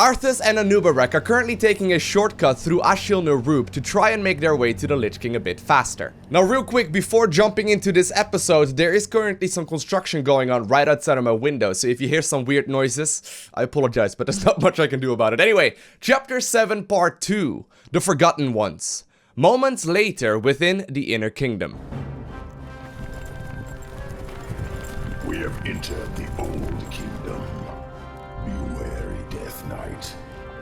Arthas and anub'arak are currently taking a shortcut through Azjul'Nerub to try and make their way to the Lich King a bit faster. Now real quick, before jumping into this episode, there is currently some construction going on right outside of my window, so if you hear some weird noises, I apologize, but there's not much I can do about it. Anyway, Chapter 7 Part 2, The Forgotten Ones. Moments later within the Inner Kingdom. We have entered the Old Kingdom. Be wary, Death Knight.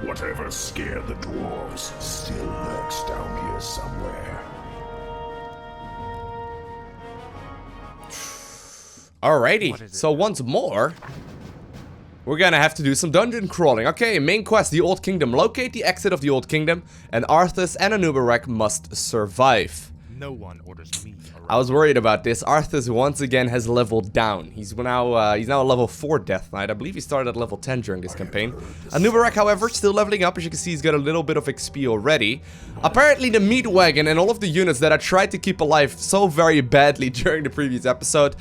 Whatever scared the Dwarves still lurks down here somewhere. Alrighty, so once more, we're gonna have to do some dungeon crawling. Okay, main quest, the Old Kingdom. Locate the exit of the Old Kingdom, and Arthas and anub'arak must survive. No one orders me around. I was worried about this. Arthas once again has leveled down. He's now a level 4 Death Knight. I believe he started at level 10 during this campaign. anub'arak, however, still leveling up. As you can see, he's got a little bit of XP already. Apparently, the meat wagon and all of the units that I tried to keep alive so very badly during the previous episode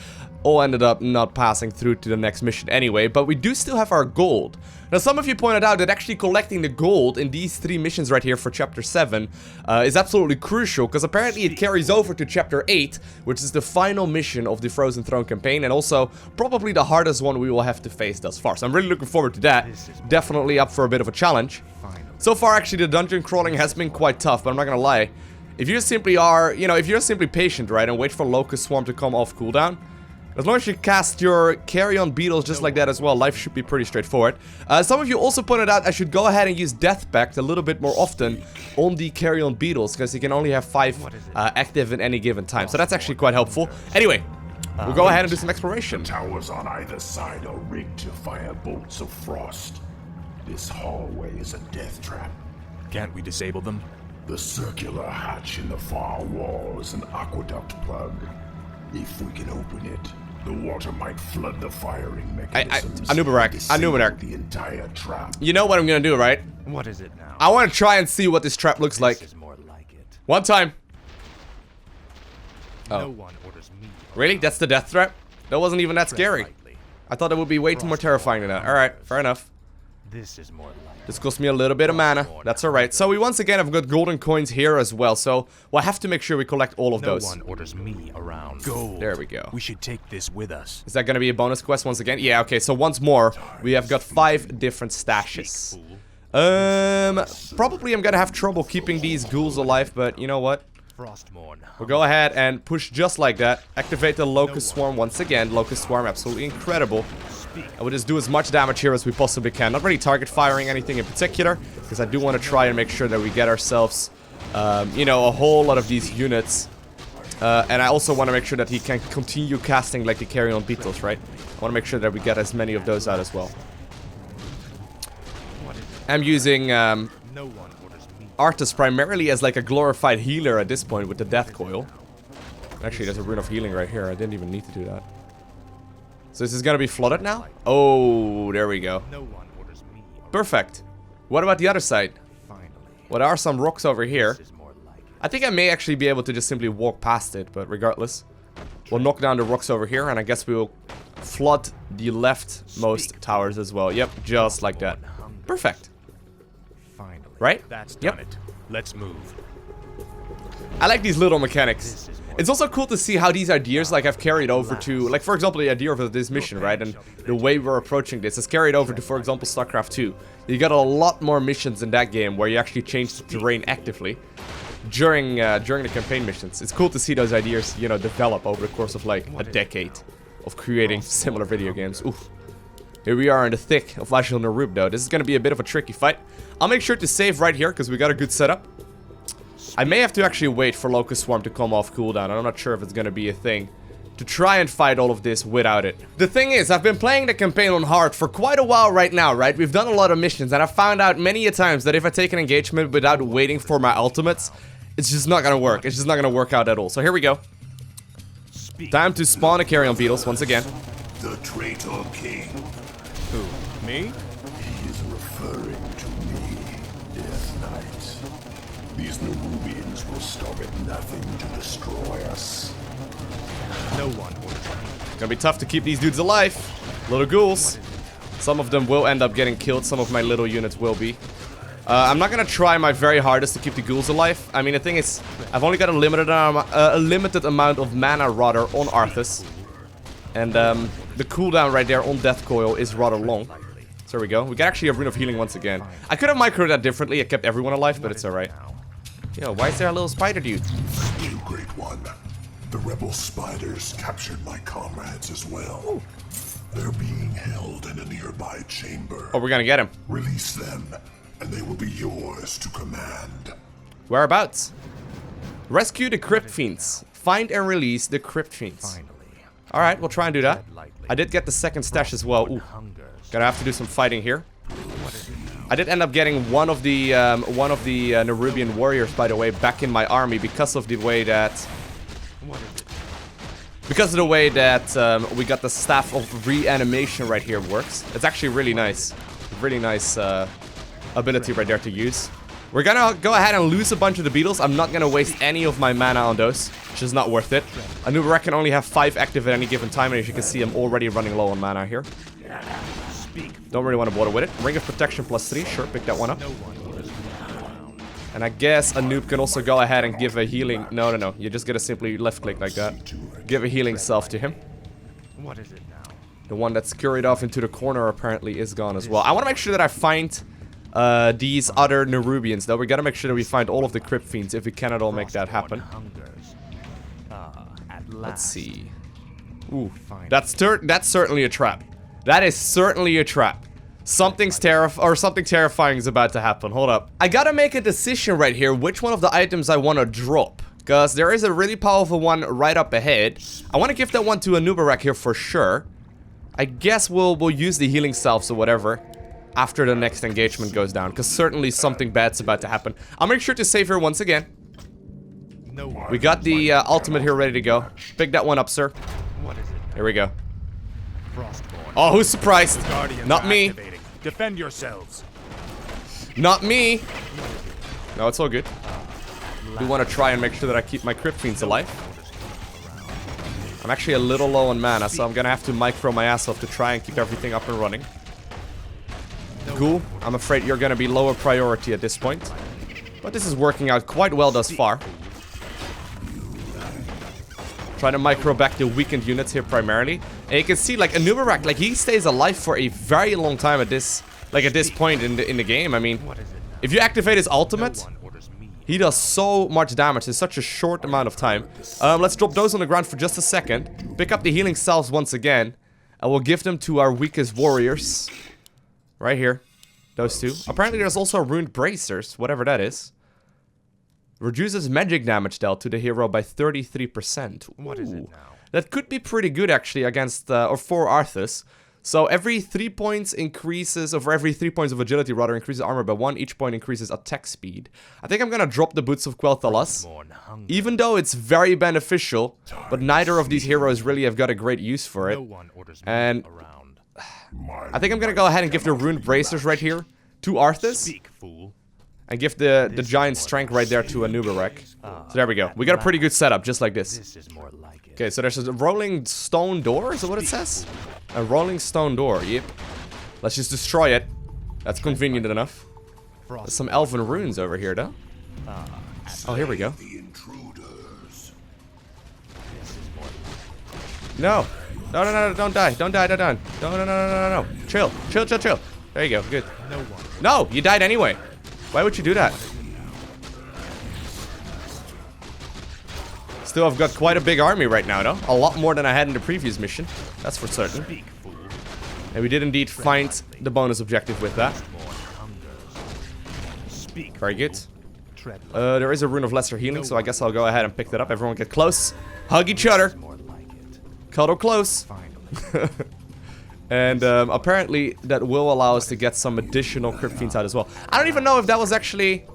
all ended up not passing through to the next mission anyway, but we do still have our gold. Now, some of you pointed out that actually collecting the gold in these 3 missions right here for Chapter 7 is absolutely crucial, because apparently it carries over to Chapter 8, which is the final mission of the Frozen Throne campaign, and also probably the hardest one we will have to face thus far. So I'm really looking forward to that. Definitely up for a bit of a challenge. So far, actually, the dungeon crawling has been quite tough, but I'm not gonna lie. If you simply are, if you're simply patient, right, and wait for Locust Swarm to come off cooldown, as long as you cast your carrion beetles just like that as well, life should be pretty straightforward. Some of you also pointed out I should go ahead and use Death Pact a little bit more often on the carrion beetles, because you can only have 5 active at any given time. So that's actually quite helpful. Anyway, we'll go ahead and do some exploration. Towers on either side are rigged to fire bolts of frost. This hallway is a death trap. Can't we disable them? The circular hatch in the far wall is an aqueduct plug. If we can open it, the water might flood the firing mechanisms. anub'arak. The entire trap. You know what I'm gonna do, right? What is it now? I want to try and see what this trap looks like. This is more like it. One time. No one orders me. Really? That's the death trap? That wasn't even that scary. I thought it would be way too more terrifying than that. Alright, fair enough. This is more like it. This cost me a little bit of mana. That's alright. So we once again have got golden coins here as well. So we'll have to make sure we collect all of those. No one orders me around. Gold. There we go. We should take this with us. Is that going to be a bonus quest once again? Yeah, okay. So once more, we have got 5 different stashes. Probably I'm going to have trouble keeping these ghouls alive, but you know what? We'll go ahead and push just like that. Activate the Locust Swarm once again. Locust Swarm, absolutely incredible. And we'll just do as much damage here as we possibly can. Not really target firing anything in particular, because I do want to try and make sure that we get ourselves, a whole lot of these units. And I also want to make sure that he can continue casting like the carrion beetles, right? I want to make sure that we get as many of those out as well. I'm using Arthas primarily as like a glorified healer at this point with the Death Coil. Actually, there's a rune of healing right here. I didn't even need to do that. So this is gonna be flooded now? Oh, there we go. Perfect. What about the other side? Well, there are some rocks over here. I think I may actually be able to just simply walk past it, but regardless. We'll knock down the rocks over here, and I guess we will flood the leftmost towers as well. Yep, just like that. Perfect. Right? That's done it. Let's move. I like these little mechanics. It's also cool to see how these ideas like have carried over to, like for example the idea of this mission, right? And the way we're approaching this has carried over to, for example, StarCraft 2. You got a lot more missions in that game where you actually change the terrain actively during the campaign missions. It's cool to see those ideas, develop over the course of like a decade of creating similar video games. Oof. Here we are in the thick of Azjul'Nerub though. This is going to be a bit of a tricky fight. I'll make sure to save right here because we got a good setup. I may have to actually wait for Locust Swarm to come off cooldown. I'm not sure if it's going to be a thing to try and fight all of this without it. The thing is, I've been playing the campaign on hard for quite a while right now, right? We've done a lot of missions, and I've found out many a times that if I take an engagement without waiting for my ultimates, it's just not going to work. It's just not going to work out at all. So here we go. Time to spawn a carrion beetles once again. The traitor king. Who? Me? He is referring to me, Death Knight. These Nerubians will stop at nothing to destroy us. No one orders me. Gonna be tough to keep these dudes alive. Little ghouls. Some of them will end up getting killed. Some of my little units will be. I'm not gonna try my very hardest to keep the ghouls alive. I mean, the thing is, I've only got a limited amount of mana rather on Arthas. And the cooldown right there on Death Coil is rather long. So there we go. We got actually a Rune of Healing once again. I could have microed that differently. It kept everyone alive, but it's alright. Yo, why is there a little spider dude? Thank you, Great One. The rebel spiders captured my comrades as well. Ooh. They're being held in a nearby chamber. Oh, we're gonna get him. Release them, and they will be yours to command. Whereabouts? Rescue the Crypt Fiends. Find and release the Crypt Fiends. Alright, we'll try and do that. I did get the second stash as well. Ooh. Gonna have to do some fighting here. I did end up getting one of the Nerubian warriors, by the way, back in my army because of the way that... we got the Staff of Reanimation right here works. It's actually really nice. Really nice ability right there to use. We're gonna go ahead and lose a bunch of the beetles. I'm not gonna waste any of my mana on those. It's just not worth it. Anub'arak can only have 5 active at any given time, and as you can see, I'm already running low on mana here. Don't really want to bother with it. Ring of Protection +3, sure, pick that one up. And I guess a noob can also go ahead and give a healing... No, you're just gonna simply left click like that. Give a healing self to him. What is it now? The one that's scurried off into the corner apparently is gone as well. I want to make sure that I find these other Nerubians, though. We gotta make sure that we find all of the Crypt Fiends if we cannot all make that happen. Let's see. Ooh, that's certainly a trap. That is certainly a trap. Something terrifying is about to happen. Hold up. I gotta make a decision right here which one of the items I want to drop. Because there is a really powerful one right up ahead. I want to give that one to Anub'arak here for sure. I guess we'll use the healing selves or whatever after the next engagement goes down. Because certainly something bad's about to happen. I'll make sure to save here once again. We got the ultimate here ready to go. Pick that one up, sir. Here we go. Oh, who's surprised? Not me. Defend yourselves. Not me. No, it's all good. I do want to try and make sure that I keep my Crypt Fiends alive. I'm actually a little low on mana, so I'm gonna have to micro my ass off to try and keep everything up and running. Cool. I'm afraid you're gonna be lower priority at this point. But this is working out quite well thus far. Try to micro back the weakened units here primarily. And you can see, like, Anub'arak, like, he stays alive for a very long time at this point in the game. I mean, if you activate his ultimate, he does so much damage in such a short amount of time. Let's drop those on the ground for just a second. Pick up the healing salves once again. And we'll give them to our weakest warriors. Right here. Those two. Apparently there's also Runed Bracers, whatever that is. Reduces magic damage dealt to the hero by 33%. What is it now? That could be pretty good actually against, or for Arthas. So every 3 points increases, or for every 3 points of agility rather, increases armor by 1. Each point increases attack speed. I think I'm gonna drop the Boots of Quel'Thalas. Even though it's very beneficial, but neither of these heroes really have got a great use for it. And I think I'm gonna go ahead and give the Runed Bracers right here to Arthas. And give the giant strength right there to Anub'arak. So there we go. We got a pretty good setup, just like this. Okay, so there's a rolling stone door, is that what it says? A rolling stone door, yep. Let's just destroy it. That's convenient enough. There's some elven runes over here, though. Oh, here we go. No. No, don't die. Don't die, don't die. No. Chill. There you go, good. No, you died anyway. Why would you do that? Still, I've got quite a big army right now, though. A lot more than I had in the previous mission. That's for certain. And we did indeed find the bonus objective with that. Very good. There is a Rune of Lesser Healing, so I guess I'll go ahead and pick that up. Everyone get close. Hug each other. Cuddle close. And apparently that will allow us to get some additional Crypt Fiends out as well. I don't even know if that was actually...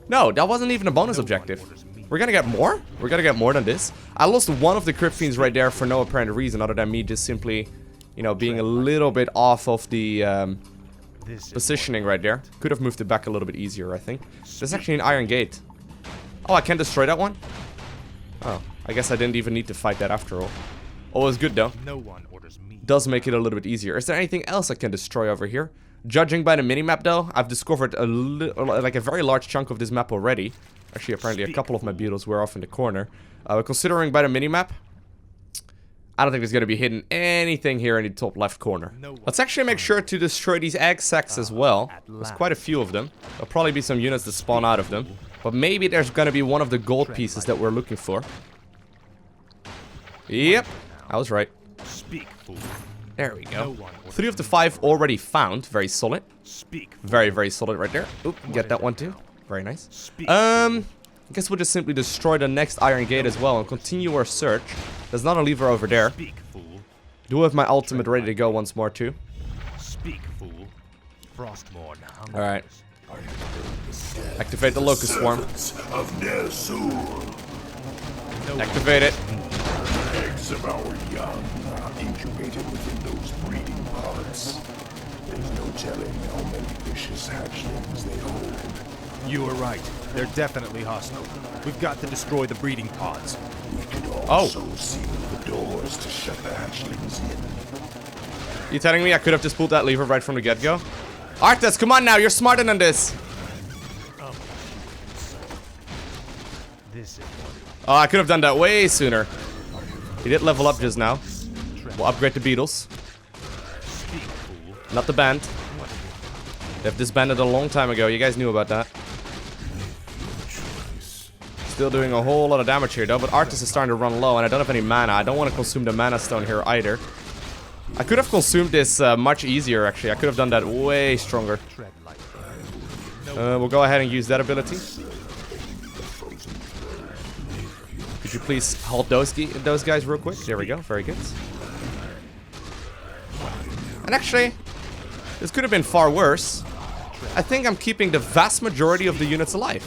No, that wasn't even a bonus objective. We're gonna get more? We're gonna get more than this. I lost one of the Crypt Fiends right there for no apparent reason other than me just simply, you know, being a little bit off of the positioning right there. Could have moved it back a little bit easier, I think. There's actually an iron gate. Oh, I can't destroy that one? Oh, I guess I didn't even need to fight that after all. Always good though. No one orders me. Does make it a little bit easier. Is there anything else I can destroy over here? Judging by the minimap though, I've discovered like a very large chunk of this map already. Actually, apparently a couple of my beetles were off in the corner. Considering by the minimap, I don't think there's going to be hidden anything here in the top left corner. Let's actually make sure to destroy these egg sacs as well. There's quite a few of them. There'll probably be some units that spawn out of them. But maybe there's going to be one of the gold pieces that we're looking for. Yep, I was right. Speak, fool. There we go. 3 of the 5 already found. Very solid. Speak. Very, very solid right there. Oop, get that one too. Very nice. I guess we'll just simply destroy the next iron gate as well and continue our search. There's not a lever over there. Speak, fool. Do have my ultimate ready to go once more too. Speak, fool. Frostmourne. Alright. Activate the locust swarm. Of Ner'zhul. Activate it. Eggs of our young are incubated within those breeding pods. There's no telling how many vicious hatchlings they hold. You were right. They're definitely hostile. We've got to destroy the breeding pods. We could also seal the doors to shut the hatchlings in. You telling me I could have just pulled that lever right from the get-go? Arthas, come on now, you're smarter than this. This is Oh, I could have done that way sooner. He did level up just now. We'll upgrade the beetles. Not the band. They've disbanded a long time ago. You guys knew about that. Still doing a whole lot of damage here though, but Arthas is starting to run low and I don't have any mana. I don't want to consume the mana stone here either. I could have consumed this much easier actually. I could have done that way stronger. We'll go ahead and use that ability. Could you please halt those guys real quick? There we go. Very good. And actually, this could have been far worse. I think I'm keeping the vast majority of the units alive.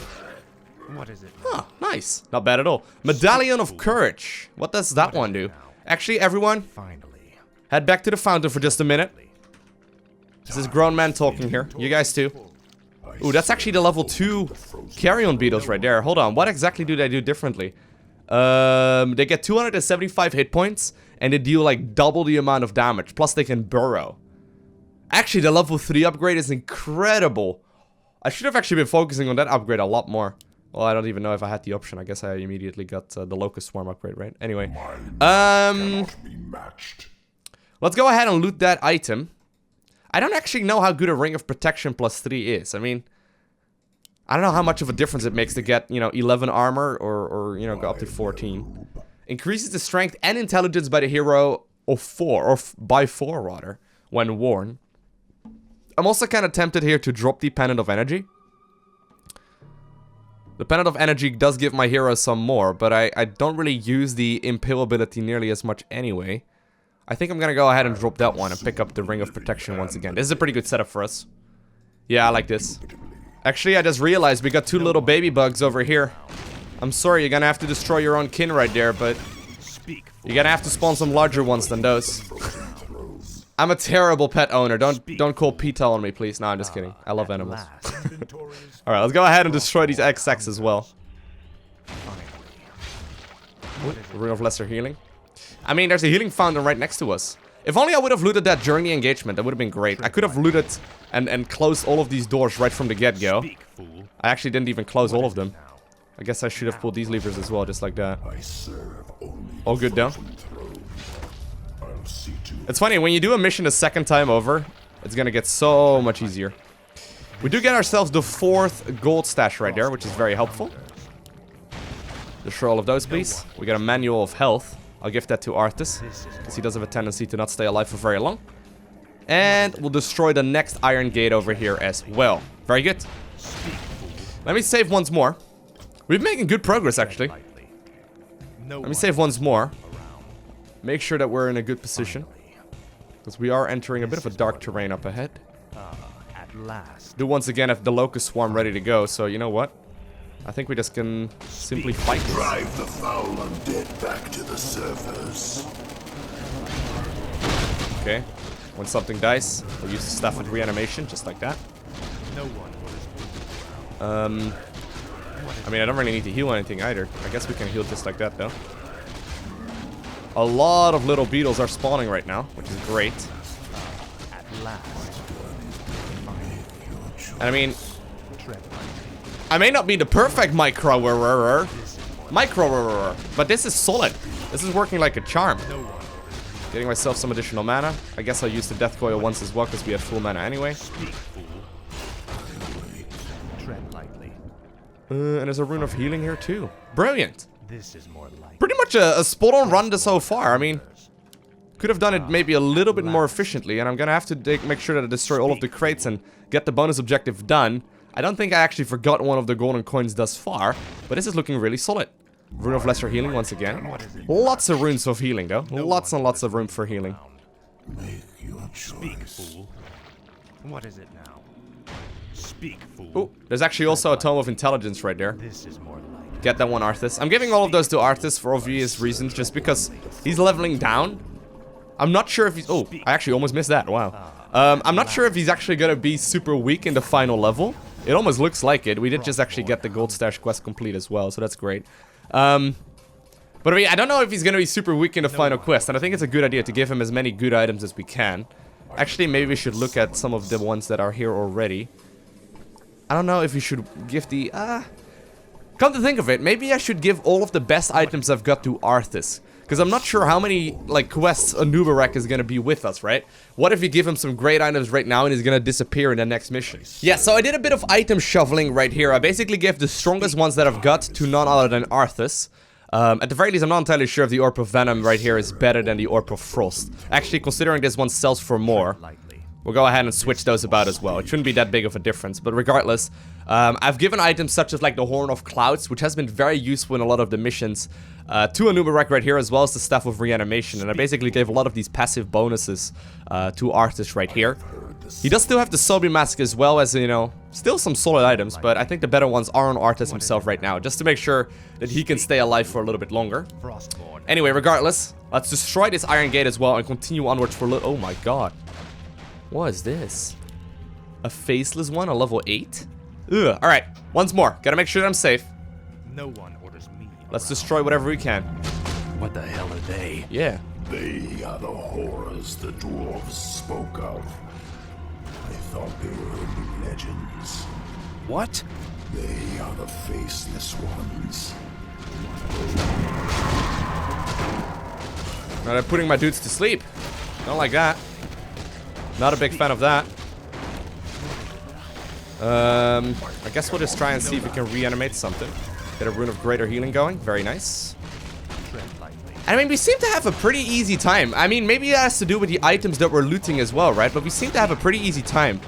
What is it? Huh, nice. Not bad at all. Medallion of Courage. What does that one do? Actually, everyone, Finally. head back to the fountain for just a minute. This is grown man talking here. You guys too. Ooh, that's actually the level 2 carrion beetles right there. Hold on, what exactly do they do differently? They get 275 hit points, and they deal like double the amount of damage. Plus they can burrow. Actually, the level 3 upgrade is incredible. I should have actually been focusing on that upgrade a lot more. Well, I don't even know if I had the option. I guess I immediately got the locust swarm upgrade, right? Anyway. Let's go ahead and loot that item. I don't actually know how good a ring of protection plus 3 is. I mean, I don't know how much of a difference it makes to get, you know, 11 armor or you know, go up to 14. Increases the strength and intelligence by the hero of 4, or by 4 rather, when worn. I'm also kind of tempted here to drop the Pendant of Energy. The Pendant of Energy does give my hero some more, but I don't really use the Impale ability nearly as much anyway. I think I'm gonna go ahead and drop that one and pick up the Ring of Protection once again. This is a pretty good setup for us. Yeah, I like this. Actually, I just realized we got 2 little baby bugs over here. I'm sorry, you're gonna have to destroy your own kin right there, but you're gonna have to spawn some larger ones than those. I'm a terrible pet owner. Don't call PETA on me, please. No, I'm just kidding. I love animals. Alright, let's go ahead and destroy these egg sacs as well. Ooh, Ring of Lesser Healing. I mean, there's a healing fountain right next to us. If only I would have looted that during the engagement, that would have been great. I could have looted and closed all of these doors right from the get-go. I actually didn't even close all of them. I guess I should have pulled these levers as well, just like that. All good though. It's funny, when you do a mission a second time over, it's gonna get so much easier. We do get ourselves the 4th gold stash right there, which is very helpful. Destroy all of those, please. We got a manual of health. I'll give that to Arthas, because he does have a tendency to not stay alive for very long. And we'll destroy the next iron gate over here as well. Very good. Let me save once more. We've been making good progress, actually. Let me save once more. Make sure that we're in a good position, because we are entering a bit of a dark terrain up ahead. At last. Do once again have the locust swarm ready to go, so you know what? I think we just can simply fight this. Drive the foul undead back to the surface. Okay. When something dies, we'll use the Staff of Reanimation, just like that. No one I mean, I don't really need to heal anything either. I guess we can heal just like that, though. A lot of little beetles are spawning right now, which is great. At last. And I mean, I may not be the perfect micro, but this is solid. This is working like a charm. Getting myself some additional mana. I guess I'll use the Death Coil once as well, because we had full mana anyway. And there's a Rune of Healing here too. Brilliant. This is more like Pretty much a spot-on run so far. I mean, could have done it maybe a little bit more efficiently, and I'm gonna have to make sure that I destroy all of the crates and get the bonus objective done. I don't think I actually forgot one of the golden coins thus far, but this is looking really solid. Rune of Lesser Healing once again. Lots of runes of healing though. Lots and lots of room for healing. Speak, fool. What is it now? Speak, fool. Oh, there's actually also a Tome of Intelligence right there. This is more like Get that one, Arthas. I'm giving all of those to Arthas for obvious reasons, just because he's leveling down. I'm not sure if he's... Oh, I actually almost missed that. Wow. I'm not sure if he's actually gonna be super weak in the final level. It almost looks like it. We did just actually get the Gold Stash quest complete as well, so that's great. But I mean, I don't know if he's gonna be super weak in the final quest, and I think it's a good idea to give him as many good items as we can. Actually, maybe we should look at some of the ones that are here already. I don't know if we should give the... Come to think of it, maybe I should give all of the best items I've got to Arthas. Because I'm not sure how many, like, quests anub'arak is gonna be with us, right? What if you give him some great items right now and he's gonna disappear in the next mission? Yeah, so I did a bit of item shoveling right here. I basically gave the strongest ones that I've got to none other than Arthas. At the very least, I'm not entirely sure if the Orb of Venom right here is better than the Orb of Frost. Actually, considering this one sells for more, we'll go ahead and switch those about as well. It shouldn't be that big of a difference, but regardless, I've given items such as like the Horn of Clouds, which has been very useful in a lot of the missions, to anub'arak right here, as well as the Staff of Reanimation, and I basically gave a lot of these passive bonuses to Arthas right here. He does still have the Sobi Mask as well as, you know, still some solid items, but I think the better ones are on Arthas himself right now, just to make sure that he can stay alive for a little bit longer. Anyway, regardless, let's destroy this Iron Gate as well and continue onwards for a little... Oh my god. What is this? A faceless one, a level 8? Ugh, alright, once more. Gotta make sure that I'm safe. no one orders me. Let's destroy whatever we can. What the hell are they? Yeah. They are the horrors the dwarves spoke of. I thought they were only legends. What? They are the faceless ones. Now they're putting my dudes to sleep. Don't like that. Not a big fan of that. I guess we'll just try and see if we can reanimate something. Get a Rune of Greater Healing going. Very nice. I mean, we seem to have a pretty easy time. I mean, maybe it has to do with the items that we're looting as well, right? But we seem to have a pretty easy time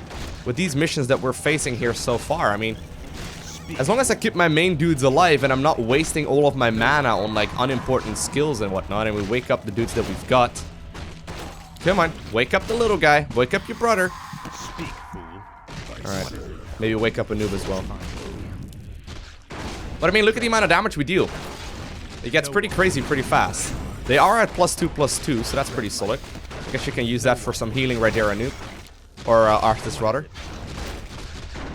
with these missions that we're facing here so far. I mean, as long as I keep my main dudes alive and I'm not wasting all of my mana on, like, unimportant skills and whatnot, and we wake up the dudes that we've got. Come on, wake up the little guy. Wake up your brother. Alright, maybe wake up Anub as well. But I mean, look at the amount of damage we deal. It gets pretty crazy pretty fast. They are at +2/+2, so that's pretty solid. I guess you can use that for some healing right there, Anub. Or Arthas, rather.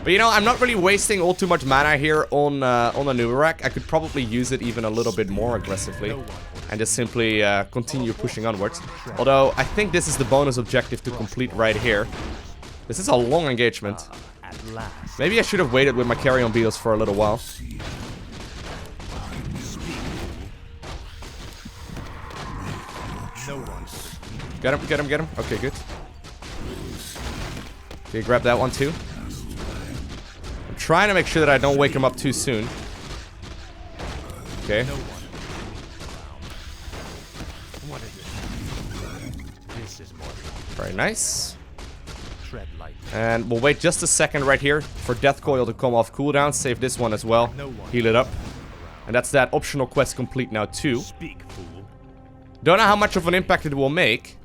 But you know, I'm not really wasting all too much mana here on anub'arak. I could probably use it even a little bit more aggressively. And just simply continue pushing onwards. Although, I think this is the bonus objective to complete right here. This is a long engagement. Maybe I should have waited with my carrion beetles for a little while. Get him, get him, get him. Okay, good. Okay, grab that one too. I'm trying to make sure that I don't wake him up too soon. Okay. Very nice. And we'll wait just a second right here for Death Coil to come off cooldown. Save this one as well. Heal it up. And that's that optional quest complete now too. Don't know how much of an impact it will make.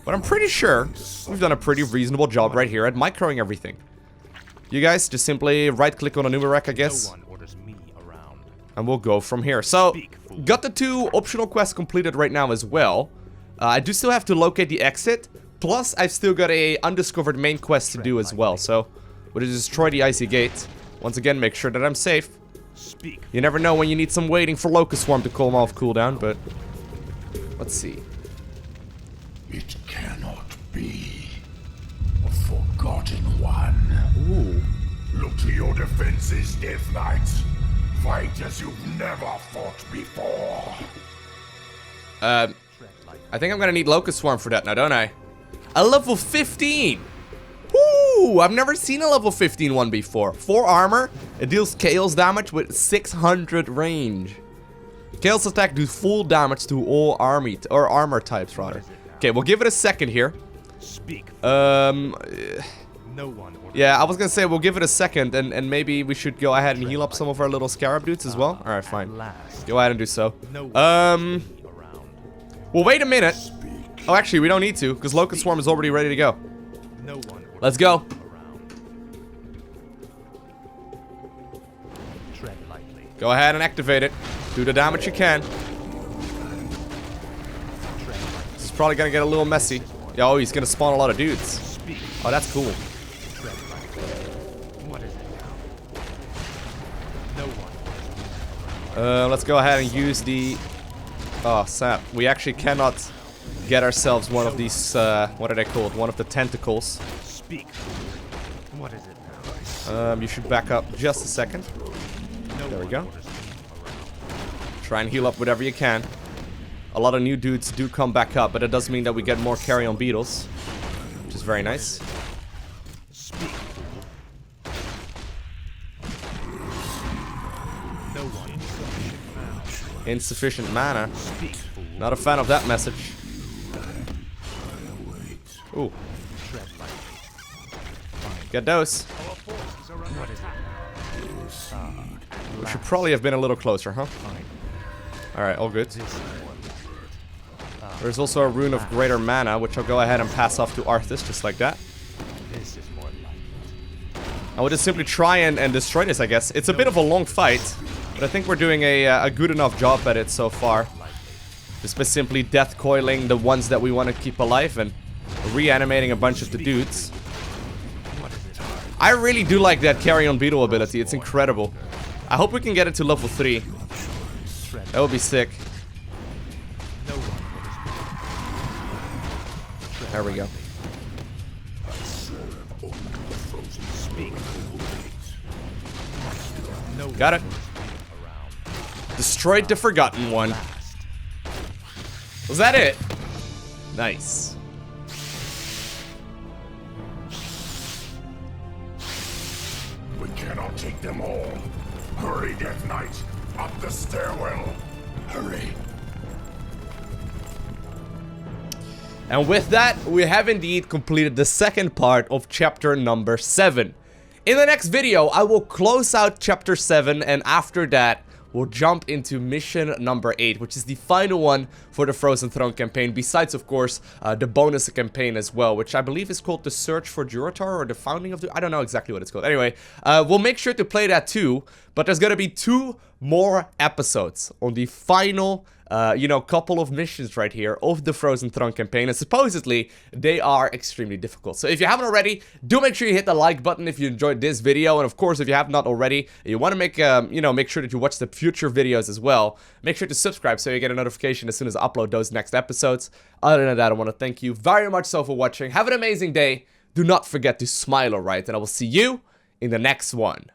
But I'm pretty sure we've done a pretty reasonable job right here at microing everything. You guys just simply right click on anub'arak, I guess. And we'll go from here. So, got the 2 optional quests completed right now as well. I do still have to locate the exit. Plus, I've still got a undiscovered main quest to do as well. So, we'll destroy the icy gate. Once again, make sure that I'm safe. You never know when you need some waiting for Locust Swarm to come off cooldown, but Let's see. It cannot be. A forgotten one. Ooh. Look to your defenses, Death Knights. Fight as you've never fought before. I think I'm gonna need Locust Swarm for that now, don't I? A level 15! Woo! I've never seen a level 15 one before. 4 armor, it deals chaos damage with 600 range. Chaos attack do full damage to all armor types, rather. Okay, we'll give it a second here. Speak. No one. Yeah, I was gonna say we'll give it a second, and maybe we should go ahead and heal up some of our little scarab dudes as well. Alright, fine. Go ahead and do so. Well, wait a minute. Oh, actually, we don't need to, because Locust Swarm is already ready to go. Let's go. Go ahead and activate it. Do the damage you can. This is probably gonna get a little messy. Oh, he's gonna spawn a lot of dudes. Oh, that's cool. Let's go ahead and use the... Oh, sap. We actually cannot get ourselves one of these, what are they called? One of the tentacles. Speak. What is it now? You should back up just a second. There we go. Try and heal up whatever you can. A lot of new dudes do come back up, but it does mean that we get more carry-on beetles, which is very nice. Speak. No one. Insufficient mana. Not a fan of that message. Ooh. Get those. We should probably have been a little closer, huh? Alright, all good. There's also a rune of greater mana, which I'll go ahead and pass off to Arthas, just like that. I would just simply try and destroy this, I guess. It's a bit of a long fight, but I think we're doing a good enough job at it so far. Just by simply death coiling the ones that we want to keep alive and reanimating a bunch of the dudes. I really do like that carry-on beetle ability. It's incredible. I hope we can get it to level 3. That would be sick. There we go. Got it. Destroyed the Forgotten One. Was that it? Nice. We cannot take them all. Hurry, Death Knight. Up the stairwell. Hurry. And with that, we have indeed completed the second part of chapter number 7. In the next video, I will close out chapter 7, and after that, we'll jump into mission number 8, which is the final one for the Frozen Throne campaign, besides, of course, the bonus campaign as well, which I believe is called the Search for Durotar, or the Founding of the... I don't know exactly what it's called. Anyway, we'll make sure to play that too, but there's gonna be 2 more episodes on the final... you know, couple of missions right here of the Frozen Throne campaign, and supposedly they are extremely difficult. So if you haven't already, do make sure you hit the like button if you enjoyed this video, and of course, if you have not already, you want to make, you know, make sure that you watch the future videos as well. Make sure to subscribe so you get a notification as soon as I upload those next episodes. Other than that, I want to thank you very much so for watching. Have an amazing day. Do not forget to smile, alright, and I will see you in the next one.